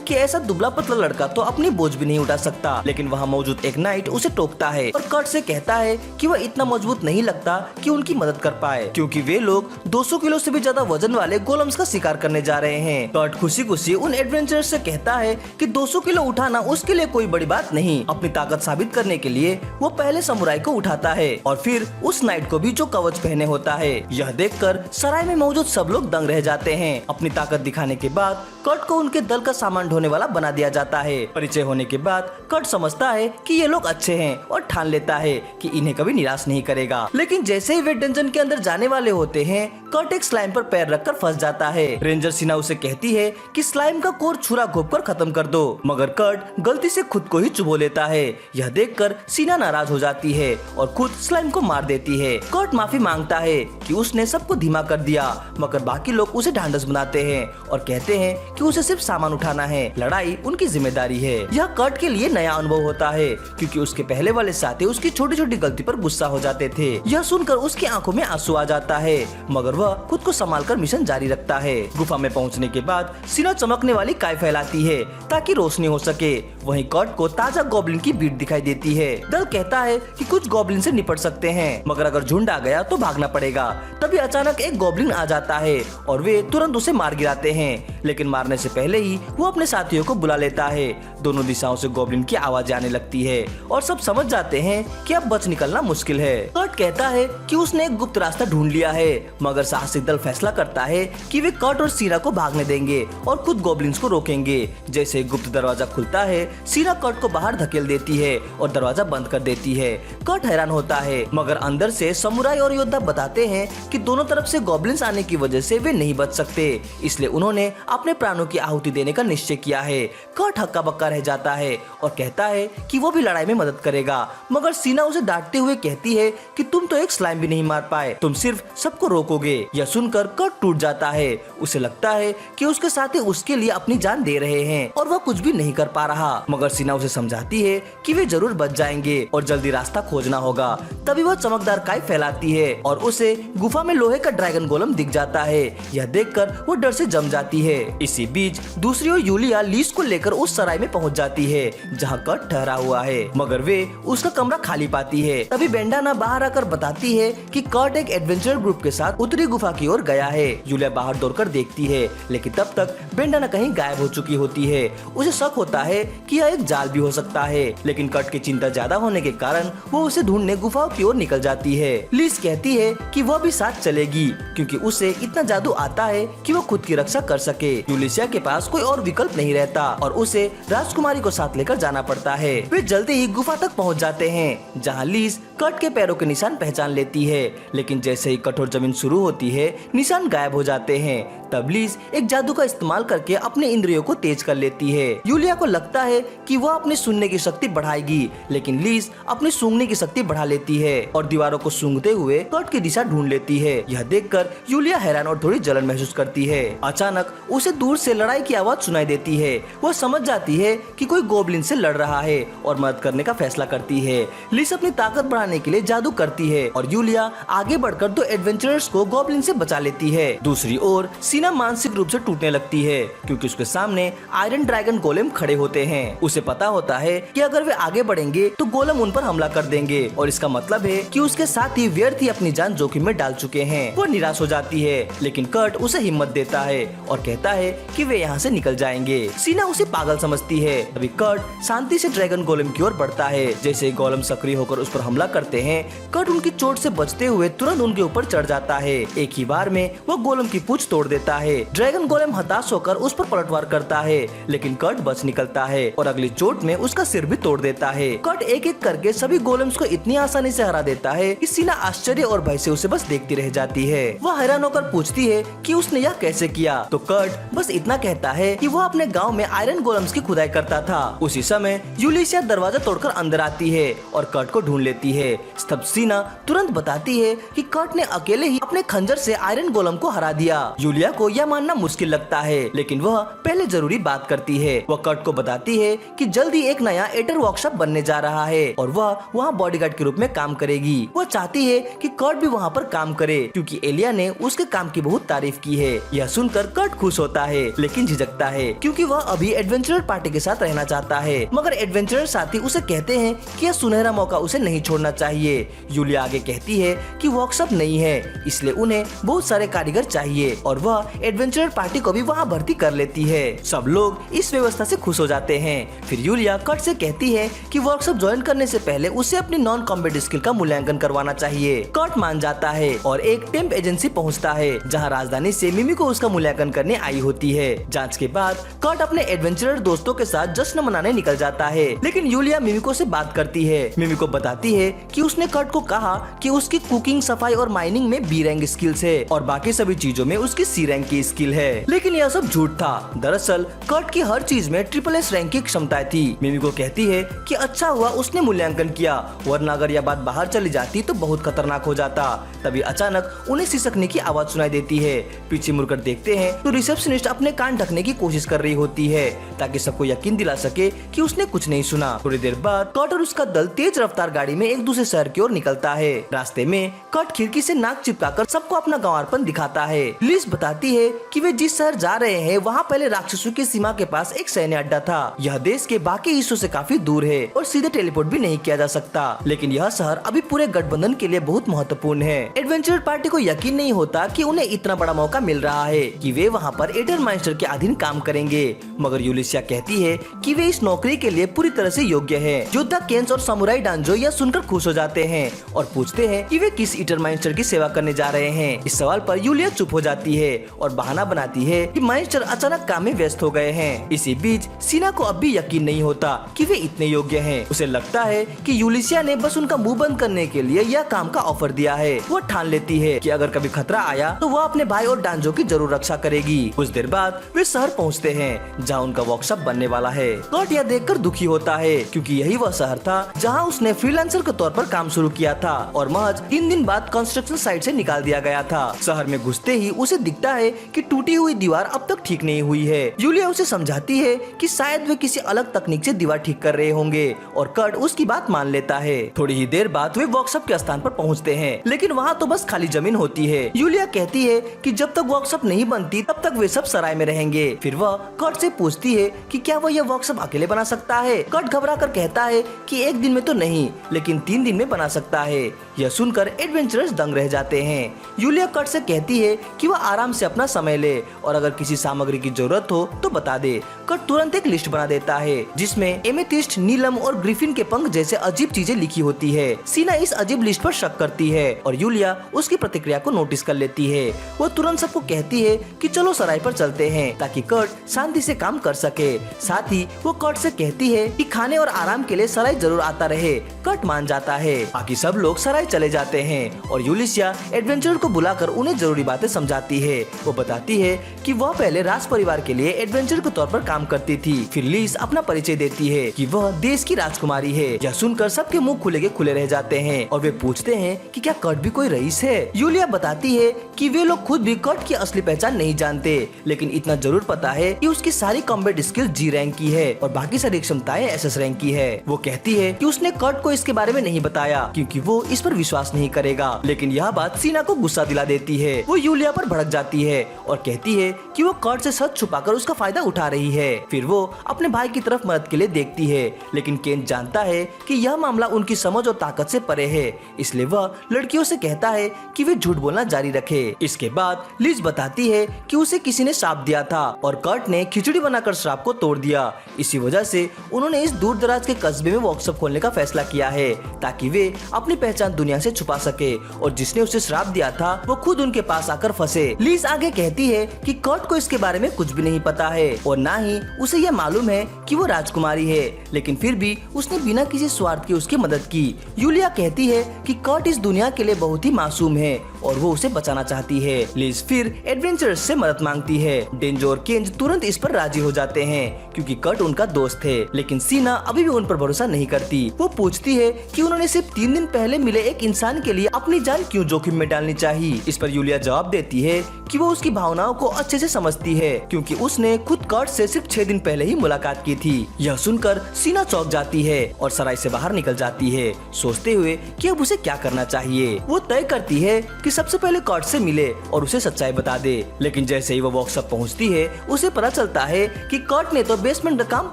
कि ऐसा दुबला पतला लड़का तो अपनी बोझ भी नहीं उठा सकता, लेकिन वहाँ मौजूद एक नाइट उसे टोकता है और कर्ट से कहता है कि वह इतना मजबूत नहीं लगता कि उनकी मदद कर पाए, क्योंकि वे लोग 200 किलो से भी ज्यादा वजन वाले गोलम्स का शिकार करने जा रहे हैं। कर्ट खुशी खुशी उन एडवेंचरर्स से कहता है कि 200 किलो उठाना उसके लिए कोई बड़ी बात नहीं। अपनी ताकत साबित करने के लिए वो पहले समुराई को उठाता है और फिर उस नाइट को भी जो कवच पहने होता है। यह देखकर सराय में मौजूद सब लोग दंग रह जाते हैं। अपनी ताकत दिखाने के बाद कर्ट को उनके दल का सामान ढोने वाला बना दिया जाता है। परिचय होने के बाद कर्ट समझता है कि ये लोग अच्छे हैं और ठान लेता है कि इन्हें कभी निराश नहीं करेगा। लेकिन जैसे ही वे डंजन के अंदर जाने वाले होते हैं, कर्ट एक स्लाइम पर पैर रखकर फंस जाता है। रेंजर सीना उसे कहती है कि स्लाइम का कोर छुरा घोंप कर खत्म कर दो, मगर कर्ट गलती से खुद को ही चुबो लेता है। यह देखकर सीना नाराज हो जाती है और खुद स्लाइम को मार देती है। कर्ट माफी मांगता है कि उसने सबको धीमा कर दिया, मगर बाकी लोग उसे ढांढस बनाते हैं और कहते हैं कि उसे सिर्फ सामान उठाना है, लड़ाई उनकी जिम्मेदारी है। यह कर्ट के लिए नया अनुभव होता है क्योंकि उसके पहले वाले साथी उसकी छोटी छोटी गलती पर गुस्सा हो जाते थे। यह सुनकर उसकी आंखों में आंसू आ जाता है, मगर वह खुद को संभाल कर मिशन जारी रखता है। गुफा में पहुंचने के बाद सीना चमकने वाली काय फैलाती है ताकि रोशनी हो सके। वहीं कर्ट को ताजा गॉब्लिन की भीड़ दिखाई देती है। दल कहता है कि कुछ गॉब्लिन से निपट सकते हैं, मगर अगर झुंड आ गया तो भागना पड़ेगा। तभी अचानक एक गॉब्लिन आ जाता है और वे तुरंत उसे मार गिराते हैं, लेकिन मारने से पहले ही वो अपने साथियों को बुला लेता है। दोनों दिशाओं से गॉब्लिन की आवाजें आने लगती है और सब समझ जाते हैं कि अब बच निकलना मुश्किल है। कर्ट कहता है कि उसने एक गुप्त रास्ता ढूंढ लिया है, मगर साहसिक दल फैसला करता है कि वे कर्ट और सीना को भागने देंगे और खुद गॉब्लिन्स को रोकेंगे। जैसे गुप्त दरवाजा खुलता है, सीना कर्ट को बाहर धकेल देती है और दरवाजा बंद कर देती है। कर्ट हैरान होता है, मगर अंदर से समुराई और योद्धा बताते हैं कि दोनों तरफ से गॉब्लिन्स आने की वजह से वे नहीं बच सकते, इसलिए उन्होंने अपने प्राणों की आहुति देने का निश्चय किया है। कर्ट हक्का बक्का रह जाता है और कहता है कि वो भी लड़ाई में मदद करेगा, मगर सीना उसे डांटते हुए कहती है कि तुम तो एक स्लाइम भी नहीं मार पाए, तुम सिर्फ सबको रोकोगे। यह सुनकर कर्ट टूट जाता है। उसे लगता है कि उसके साथी उसके लिए अपनी जान दे रहे हैं और वह कुछ भी नहीं कर पा रहा, मगर सीना उसे समझाती है कि वे जरूर बच जाएंगे और जल्दी रास्ता खोजना होगा। तभी वह चमकदार काई फैलाती है और उसे गुफा में लोहे का ड्रैगन गोलम दिख जाता है। यह देखकर वो डर से जम जाती है। इसी बीच दूसरी ओर यूलिया लीस को लेकर उस सराय में पहुंच जाती है जहां कर्ट ठहरा हुआ है, मगर वे उसका कमरा खाली पाती है। तभी बेंडाना बाहर आकर बताती है कि कर्ट एक एडवेंचर ग्रुप के साथ उत्तरी गुफा की ओर गया है। यूलिया बाहर दौड़कर देखती है, लेकिन तब तक बेंडाना कहीं गायब हो चुकी होती है। उसे शक होता है कि यह एक जाल भी हो सकता है, लेकिन कर्ट की चिंता ज्यादा होने के कारण वो उसे ढूंढने गुफाओं की ओर निकल जाती है। लीज कहती है कि वह भी साथ चलेगी क्योंकि उसे इतना जादू आता है कि वो खुद की रक्षा कर सके। यूलिसिया के पास कोई और विकल्प नहीं रहता और उसे राजकुमारी को साथ लेकर जाना पड़ता है। वे जल्दी ही गुफा तक पहुंच जाते हैं जहां लीज कर्ट के पैरों के निशान पहचान लेती है, लेकिन जैसे ही कठोर जमीन शुरू होती है निशान गायब हो जाते हैं। तब लीज एक जादू का इस्तेमाल करके अपने इंद्रियों को तेज कर लेती है। यूलिया को लगता है कि वह अपनी सुनने की शक्ति बढ़ाएगी, लेकिन लीज अपनी सूंघने की शक्ति बढ़ा लेती है और दीवारों को सूंघते हुए कर्ट की दिशा ढूंढ लेती है। यह देखकर यूलिया हैरान और थोड़ी जलन महसूस करती है। अचानक उसे दूर से लड़ाई की आवाज सुनाई देती है। वह समझ जाती है कि कोई गोब्लिन से लड़ रहा है और मदद करने का फैसला करती है। लीज अपनी ताकत बढ़ाने के लिए जादू करती है और यूलिया आगे बढ़कर दो एडवेंचरर्स को गोब्लिन से बचा लेती है। दूसरी ओर सीना मानसिक रूप से टूटने लगती है क्योंकि उसके सामने आयरन ड्रैगन गोलेम खड़े होते हैं। उसे पता होता है कि अगर वे आगे बढ़ेंगे तो गोलम उन पर हमला कर देंगे और इसका मतलब है कि उसके साथी व्यर्थ ही अपनी जान जोखिम में डाल चुके हैं। वो निराश हो जाती है, लेकिन कर्ट उसे हिम्मत देता है और कहता है कि वे यहाँ से निकल जाएंगे। सीना उसे पागल समझती है। अभी कर्ट शांति से ड्रैगन गोलम की ओर बढ़ता है। जैसे ही गोलम सक्रिय होकर उस पर हमला करते हैं, कर्ट उनकी चोट से बचते हुए तुरंत उनके ऊपर चढ़ जाता है। एक ही बार में वो गोलम की पूंछ तोड़ देता देता है। ड्रैगन गोलेम हताश होकर उस पर पलटवार करता है, लेकिन कर्ट बच निकलता है और अगली चोट में उसका सिर भी तोड़ देता है। कर्ट एक एक करके सभी गोलेम्स को इतनी आसानी से हरा देता है कि सीना आश्चर्य और भय से उसे बस देखती रह जाती है। वह हैरान होकर पूछती है कि उसने यह कैसे किया, तो कर्ट बस इतना कहता है कि वह अपने गांव में आयरन गोलेम्स की खुदाई करता था। उसी समय यूलिसिया दरवाजा तोड़कर अंदर आती है और कर्ट को ढूंढ लेती है। तब सीना तुरंत बताती है कि कर्ट ने अकेले ही अपने खंजर से आयरन गोलम को हरा दिया। यूलिया को यह मानना मुश्किल लगता है, लेकिन वह पहले जरूरी बात करती है। वह कर्ट को बताती है कि जल्दी एक नया एटर वर्कशॉप बनने जा रहा है और वह वहाँ बॉडीगार्ड के रूप में काम करेगी। वह चाहती है कि कर्ट भी वहाँ पर काम करे क्योंकि एलिया ने उसके काम की बहुत तारीफ की है। यह सुनकर कर्ट खुश होता है, लेकिन झिझकता है क्योंकि वह अभी एडवेंचरर पार्टी के साथ रहना चाहता है। मगर एडवेंचरर साथी उसे कहते हैं कि यह सुनहरा मौका उसे नहीं छोड़ना चाहिए। यूलिया आगे कहती है कि वर्कशॉप नहीं है, इसलिए उन्हें बहुत सारे कारीगर चाहिए और वह एडवेंचरर पार्टी को भी वहाँ भर्ती कर लेती है। सब लोग इस व्यवस्था से खुश हो जाते हैं। फिर यूलिया कर्ट से कहती है कि वर्कशॉप ज्वाइन करने से पहले उसे अपनी नॉन कॉम्बैट स्किल का मूल्यांकन करवाना चाहिए। कर्ट मान जाता है और एक टेम्प एजेंसी पहुँचता है जहाँ राजधानी से मिमी को उसका मूल्यांकन करने आई होती है। जाँच के बाद कर्ट अपने एडवेंचरर दोस्तों के साथ जश्न मनाने निकल जाता है, लेकिन यूलिया मिमिको से बात करती है। मिमिको बताती है कि उसने कर्ट को कहा कि उसकी कुकिंग, सफाई और माइनिंग में बी रैंक स्किल्स है और बाकी सभी चीजों में उसकी सी रैंक की स्किल है, लेकिन यह सब झूठ था। दरअसल कर्ट की हर चीज में ट्रिपल एस रैंक की क्षमताएं थी। मिमिको कहती है कि अच्छा हुआ उसने मूल्यांकन किया, वरना अगर यह बात बाहर चली जाती तो बहुत खतरनाक हो जाता। तभी अचानक उन्हें सिसकने की आवाज सुनाई देती है। पीछे मुड़कर देखते हैं तो रिसेप्शनिस्ट अपने कान ढकने की कोशिश कर रही होती है ताकि सबको यकीन दिला सके कि उसने कुछ नहीं सुना। थोड़ी देर बाद कर्ट और उसका दल तेज रफ्तार गाड़ी में एक दूसरे शहर की ओर निकलता है। रास्ते में कर्ट खिड़की से नाक चिपकाकर सबको अपना गंवारपन दिखाता है। लिज बताती है कि वे जिस शहर जा रहे हैं वहाँ पहले राक्षसों की सीमा के पास एक सैन्य अड्डा था। यह देश के बाकी हिस्सों से काफी दूर है और सीधे टेलीपोर्ट भी नहीं किया जा सकता, लेकिन यह शहर अभी पूरे गठबंधन के लिए बहुत महत्वपूर्ण है। एडवेंचरर पार्टी को यकीन नहीं होता कि उन्हें इतना बड़ा मौका मिल रहा है कि वे वहाँ पर एटर माइस्टर के अधीन काम करेंगे, मगर यूलिसिया कहती है कि वे इस नौकरी के लिए पूरी तरह से योग्य है। योद्धा केन्स और समुराई डांजो यह सुनकर खुश हो जाते हैं और पूछते हैं कि वे किस ईटर माइस्टर की सेवा करने जा रहे हैं। इस सवाल पर यूलिया चुप हो जाती है और बहाना बनाती है कि माइस्टर अचानक काम में व्यस्त हो गए हैं। इसी बीच सीना को अब भी यकीन नहीं होता कि वे इतने योग्य हैं। उसे लगता है कि यूलिसिया ने बस उनका मुंह बंद करने के लिए यह काम का ऑफर दिया है। वो ठान लेती है कि अगर कभी खतरा आया तो वह अपने भाई और डांजो की जरूर रक्षा करेगी। कुछ देर बाद वे शहर पहुँचते हैं जहाँ उनका वर्कशॉप बनने वाला है। कर्ट यह देखकर दुखी होता है क्योंकि यही वह शहर था जहाँ उसने फ्रीलांसर के तौर पर काम शुरू किया था और महज 3 दिन बाद कंस्ट्रक्शन साइट से निकाल दिया गया था। शहर में घुसते ही उसे दिखता है कि टूटी हुई दीवार अब तक ठीक नहीं हुई है। यूलिया उसे समझाती है कि शायद वे किसी अलग तकनीक से दीवार ठीक कर रहे होंगे और कर्ट उसकी बात मान लेता है। थोड़ी ही देर बाद वे वर्कशॉप के स्थान पर पहुंचते हैं, लेकिन वहाँ तो बस खाली जमीन होती है। यूलिया कहती है कि जब तक वर्कशॉप नहीं बनती तब तक वे सब सराय में रहेंगे। फिर वह कर्ट से पूछती है कि क्या वह यह वर्कशॉप अकेले बना सकता है। कर्ट घबरा कर कहता है कि 1 दिन में तो नहीं, लेकिन 3 दिन में बना सकता है। यह सुनकर एडवेंचरर्स दंग रह जाते हैं। यूलिया कर्ट से कहती है कि वह आराम से अपना समय ले और अगर किसी सामग्री की जरूरत हो तो बता दे। कर्ट तुरंत एक लिस्ट बना देता है जिसमें एमेथिस्ट, नीलम और ग्रिफिन के पंख जैसे अजीब चीजें लिखी होती है। सीना इस अजीब लिस्ट पर शक करती है और यूलिया उसकी प्रतिक्रिया को नोटिस कर लेती है। वो तुरंत सबको कहती है कि चलो सराय पर चलते हैं ताकि कर्ट शांति से काम कर सके। साथ ही वो कर्ट से कहती है कि खाने और आराम के लिए सराय जरूर आता रहे। कर्ट मान जाता है। बाकी सब लोग सराय चले जाते हैं और यूलिसिया एडवेंचरर को बुलाकर उन्हें जरूरी बातें समझाती है। वो बताती है कि वह पहले राज परिवार के लिए एडवेंचरर के तौर पर काम करती थी। फिर लीज अपना परिचय देती है कि वह देश की राजकुमारी है। यह सुनकर सबके मुंह खुले के खुले रह जाते हैं और वे पूछते हैं कि क्या कर्ट भी कोई रईस है। यूलिया बताती है कि वे लोग खुद भी कर्ट की असली पहचान नहीं जानते, लेकिन इतना जरूर पता है कि उसकी सारी कॉम्बैट स्किल जी रैंक की है और बाकी सारी क्षमताएं एसएस रैंक की है। वो कहती है कि उसने कर्ट को इसके बारे में नहीं बताया क्योंकि वो इस पर विश्वास नहीं करेगा, लेकिन यह बात सीना को गुस्सा दिला देती है। वो यूलिया पर भड़क जाती है और कहती है कि वो कर्ट से सच छुपाकर उसका फायदा उठा रही है। फिर वो अपने भाई की तरफ मदद के लिए देखती है, लेकिन केन जानता है कि यह मामला उनकी समझ और ताकत से परे है, इसलिए वह लड़कियों से कहता है कि वे झूठ बोलना जारी रखे। इसके बाद लिज बताती है कि उसे किसी ने श्राप दिया था और कर्ट ने खिचड़ी बनाकर श्राप को तोड़ दिया। इसी वजह से उन्होंने इस दूर दराज के कस्बे में वर्कशॉप खोलने का फैसला किया है ताकि वे अपनी पहचान दुनिया से छुपा सके और जिसने उसे श्राप दिया था वो खुद उनके पास आकर फंसे। लिज आगे आगे कहती है कि कर्ट को इसके बारे में कुछ भी नहीं पता है और ना ही उसे यह मालूम है कि वो राजकुमारी है, लेकिन फिर भी उसने बिना किसी स्वार्थ के उसकी मदद की। यूलिया कहती है कि कर्ट इस दुनिया के लिए बहुत ही मासूम है और वो उसे बचाना चाहती है। लिज फिर एडवेंचरर्स से मदद मांगती है। डेंजो और केंज तुरंत इस पर राजी हो जाते हैं क्योंकि कर्ट उनका दोस्त है, लेकिन सीना अभी भी उन पर भरोसा नहीं करती। वो पूछती है कि उन्होंने सिर्फ 3 दिन पहले मिले एक इंसान के लिए अपनी जान क्यों जोखिम में डालनी चाहिए। इस पर यूलिया जवाब देती है कि वो उसकी भावनाओं को अच्छे से समझती है क्योंकि उसने खुद कर्ट से सिर्फ 6 दिन पहले ही मुलाकात की थी। यह सुनकर सीना चौंक जाती है और सराय से बाहर निकल जाती है, सोचते हुए कि अब उसे क्या करना चाहिए। वो तय करती है कि सबसे पहले कर्ट से मिले और उसे सच्चाई बता दे, लेकिन जैसे ही वो वर्कशॉप पहुंचती है उसे पता चलता है कि कर्ट ने तो बेसमेंट का काम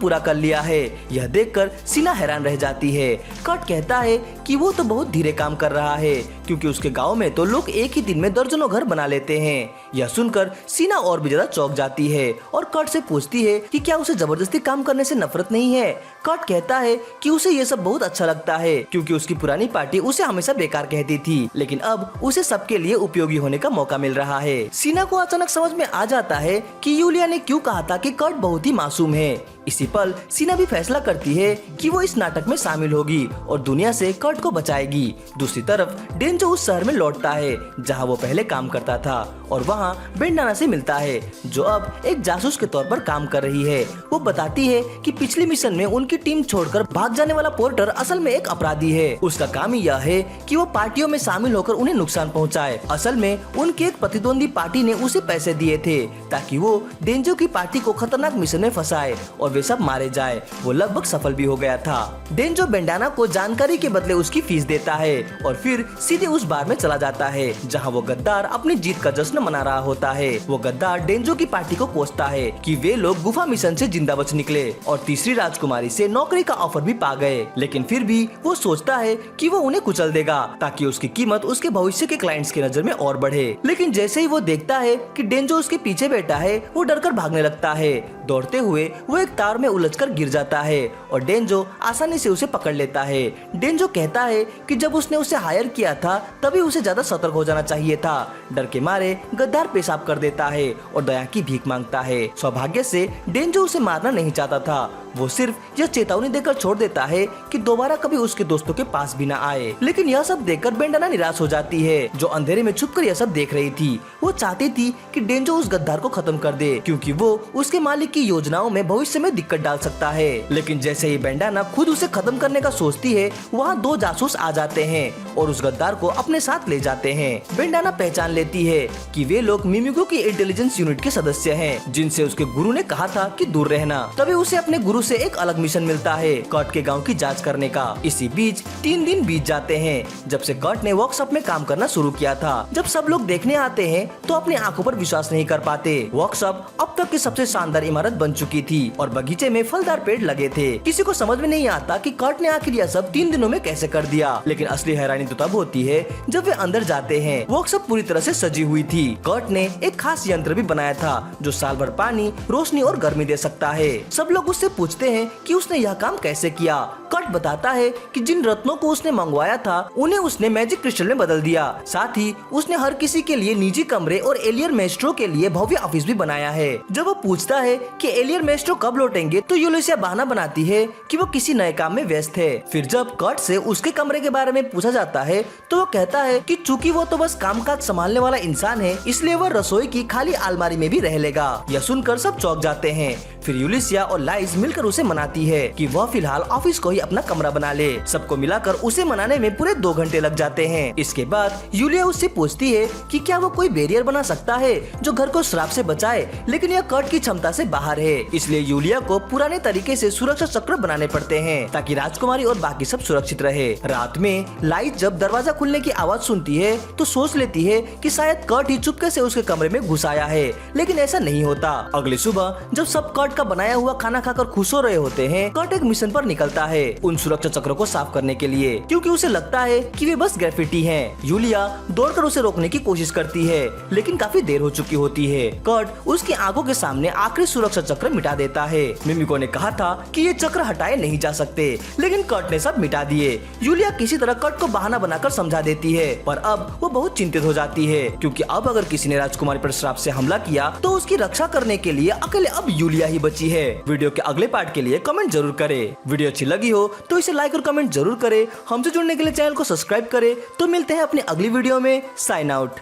पूरा कर लिया है। यह देखकर सीना हैरान रह जाती है। कर्ट कहता है कि वो तो बहुत धीरे काम कर रहा है क्योंकि उसके गांव में तो लोग एक ही दिन में दर्जनों घर बना लेते हैं। यह सुनकर सीना और भी ज्यादा चौंक जाती है और कर्ट से पूछती है कि क्या उसे जबरदस्ती काम करने से नफरत नहीं है। कर्ट कहता है कि उसे ये सब बहुत अच्छा लगता है क्योंकि उसकी पुरानी पार्टी उसे हमेशा बेकार कहती थी, लेकिन अब उसे सबके लिए उपयोगी होने का मौका मिल रहा है। सीना को अचानक समझ में आ जाता है कि यूलिया ने क्यों कहा था कि कर्ट बहुत ही मासूम है। इसी पल सीना भी फैसला करती है कि वो इस नाटक में शामिल होगी और दुनिया से कर्ट को बचाएगी। दूसरी तरफ डेंजो उस शहर में लौटता है जहां वो पहले काम करता था और वहां बेंडाना से मिलता है जो अब एक जासूस के तौर पर काम कर रही है। वो बताती है कि पिछले मिशन में उनकी टीम छोड़कर भाग जाने वाला पोर्टर असल में एक अपराधी है। उसका काम ही यह है कि वो पार्टियों में शामिल होकर उन्हें नुकसान पहुंचाए। असल में उनके एक प्रतिद्वंदी पार्टी ने उसे पैसे दिए थे ताकि वो डेंजो की पार्टी को खतरनाक मिशन में फंसाए और वे सब मारे जाए। वो लगभग सफल भी हो गया था। डेंजो बेंडाना को जानकारी के बदले उसकी फीस देता है और फिर सीधे उस बार में चला जाता है जहां वो गद्दार अपनी जीत का जश्न मना रहा होता है। वो गद्दार डेंजो की पार्टी को कोसता है कि वे लोग गुफा मिशन से जिंदा बच निकले और तीसरी राजकुमारी से नौकरी का ऑफर भी पा गए, लेकिन फिर भी वो सोचता है कि वो उन्हें कुचल देगा ताकि उसकी कीमत उसके भविष्य के क्लाइंट्स की नजर में और बढ़े। लेकिन जैसे ही वो देखता है कि डेंजो उसके पीछे बैठा है वो डरकर भागने लगता है। दौड़ते हुए वो एक तार में उलझकर गिर जाता है और डेंजो आसानी से उसे पकड़ लेता है। डेंजो कहता है कि जब उसने उसे हायर किया था तभी उसे ज्यादा सतर्क हो जाना चाहिए था। डर के मारे गद्दार पेशाब कर देता है और दया की भीख मांगता है। सौभाग्य से डेंजो उसे मारना नहीं चाहता था, वो सिर्फ यह चेतावनी देकर छोड़ देता है कि दोबारा कभी उसके दोस्तों के पास भी ना आए। लेकिन यह सब देखकर बेंडाना निराश हो जाती है जो अंधेरे में छुपकर यह सब देख रही थी। वो चाहती थी कि डेंजो उस गद्दार को खत्म कर दे क्योंकि वो उसके मालिक की योजनाओं में भविष्य में दिक्कत डाल सकता है। लेकिन जैसे ही बेंडाना खुद उसे खत्म करने का सोचती है वहाँ 2 जासूस आ जाते हैं और उस गद्दार को अपने साथ ले जाते हैं। बेंडाना पहचान लेती है कि वे लोग मिमिको की इंटेलिजेंस यूनिट के सदस्य हैं जिनसे उसके गुरु ने कहा था कि दूर रहना। तभी उसे अपने गुरु से एक अलग मिशन मिलता है कर्ट के गांव की जांच करने का। इसी बीच 3 दिन बीत जाते हैं जब से कर्ट ने वर्कशॉप में काम करना शुरू किया था। जब सब लोग देखने आते हैं तो अपनी आंखों पर विश्वास नहीं कर पाते। वर्कशॉप अब तक की सबसे शानदार इमारत बन चुकी थी और बगीचे में फलदार पेड़ लगे थे। किसी को समझ में नहीं आता कि कर्ट ने आखिर यह सब 3 दिनों में कैसे कर दिया, लेकिन असली हैरानी तो तब होती है जब वे अंदर जाते हैं। वर्कशॉप पूरी तरह से सजी हुई थी। कर्ट ने एक खास यंत्र भी बनाया था जो साल भर पानी, रोशनी और गर्मी दे सकता है। सब लोग उससे पूछते हैं कि उसने यह काम कैसे किया। कर्ट बताता है कि जिन रत्नों को उसने मंगवाया था उन्हें उसने मैजिक क्रिस्टल में बदल दिया। साथ ही उसने हर किसी के लिए निजी कमरे और एलियर मेस्ट्रो के लिए भव्य ऑफिस भी बनाया है। जब वो पूछता है कि एलियर मेस्ट्रो कब लौटेंगे तो यूलिया बहाना बनाती है कि वो किसी नए काम में व्यस्त है। फिर जब कर्ट से उसके कमरे के बारे में पूछा जाता है तो वो कहता है कि चूंकि वो तो बस कामकाज संभालने वाला इंसान है इसलिए वह रसोई की खाली अलमारी में भी रह लेगा। यह सुनकर सब चौंक जाते हैं। फिर यूलिया और लाइज मिलकर उसे मनाती है कि वह फिलहाल ऑफिस को ही अपना कमरा बना ले। सबको मिलाकर उसे मनाने में पूरे 2 घंटे लग जाते हैं। इसके बाद यूलिया उससे पूछती है कि क्या वो कोई बैरियर बना सकता है जो घर को श्राप से बचाए, लेकिन यह कर्ट की क्षमता से बाहर है। इसलिए यूलिया को पुराने तरीके से सुरक्षा चक्र बनाने पड़ते हैं ताकि राजकुमारी और बाकी सब सुरक्षित रहे। रात में लाइज जब दरवाजा खुलने की आवाज सुनती है तो सोच लेती है कि शायद कर्ट ही चुपके से उसके कमरे में घुस आया है, लेकिन ऐसा नहीं होता। अगली सुबह जब सब कर्ट का बनाया हुआ खाना खाकर खुश हो रहे होते हैं, कर्ट एक मिशन पर निकलता है उन सुरक्षा चक्रों को साफ करने के लिए, क्योंकि उसे लगता है कि वे बस ग्रेफिटी हैं। यूलिया दौड़कर उसे रोकने की कोशिश करती है, लेकिन काफी देर हो चुकी होती है। कर्ट उसकी आंखों के सामने आखिरी सुरक्षा चक्र मिटा देता है। मिमिको ने कहा था कि ये चक्र हटाए नहीं जा सकते, लेकिन कर्ट ने सब मिटा दिए। यूलिया किसी तरह कर्ट को बहाना बनाकर समझा देती है, पर अब वो बहुत चिंतित हो जाती है, क्योंकि अब अगर किसी ने राजकुमारी पर श्राप से हमला किया तो उसकी रक्षा करने के लिए अकेले अब यूलिया ही बची है। वीडियो के अगले पार्ट के लिए कमेंट जरूर करें। वीडियो अच्छी लगी हो तो इसे लाइक और कमेंट जरूर करें। हमसे जुड़ने के लिए चैनल को सब्सक्राइब करें। तो मिलते हैं अपनी अगली वीडियो में। Sign out.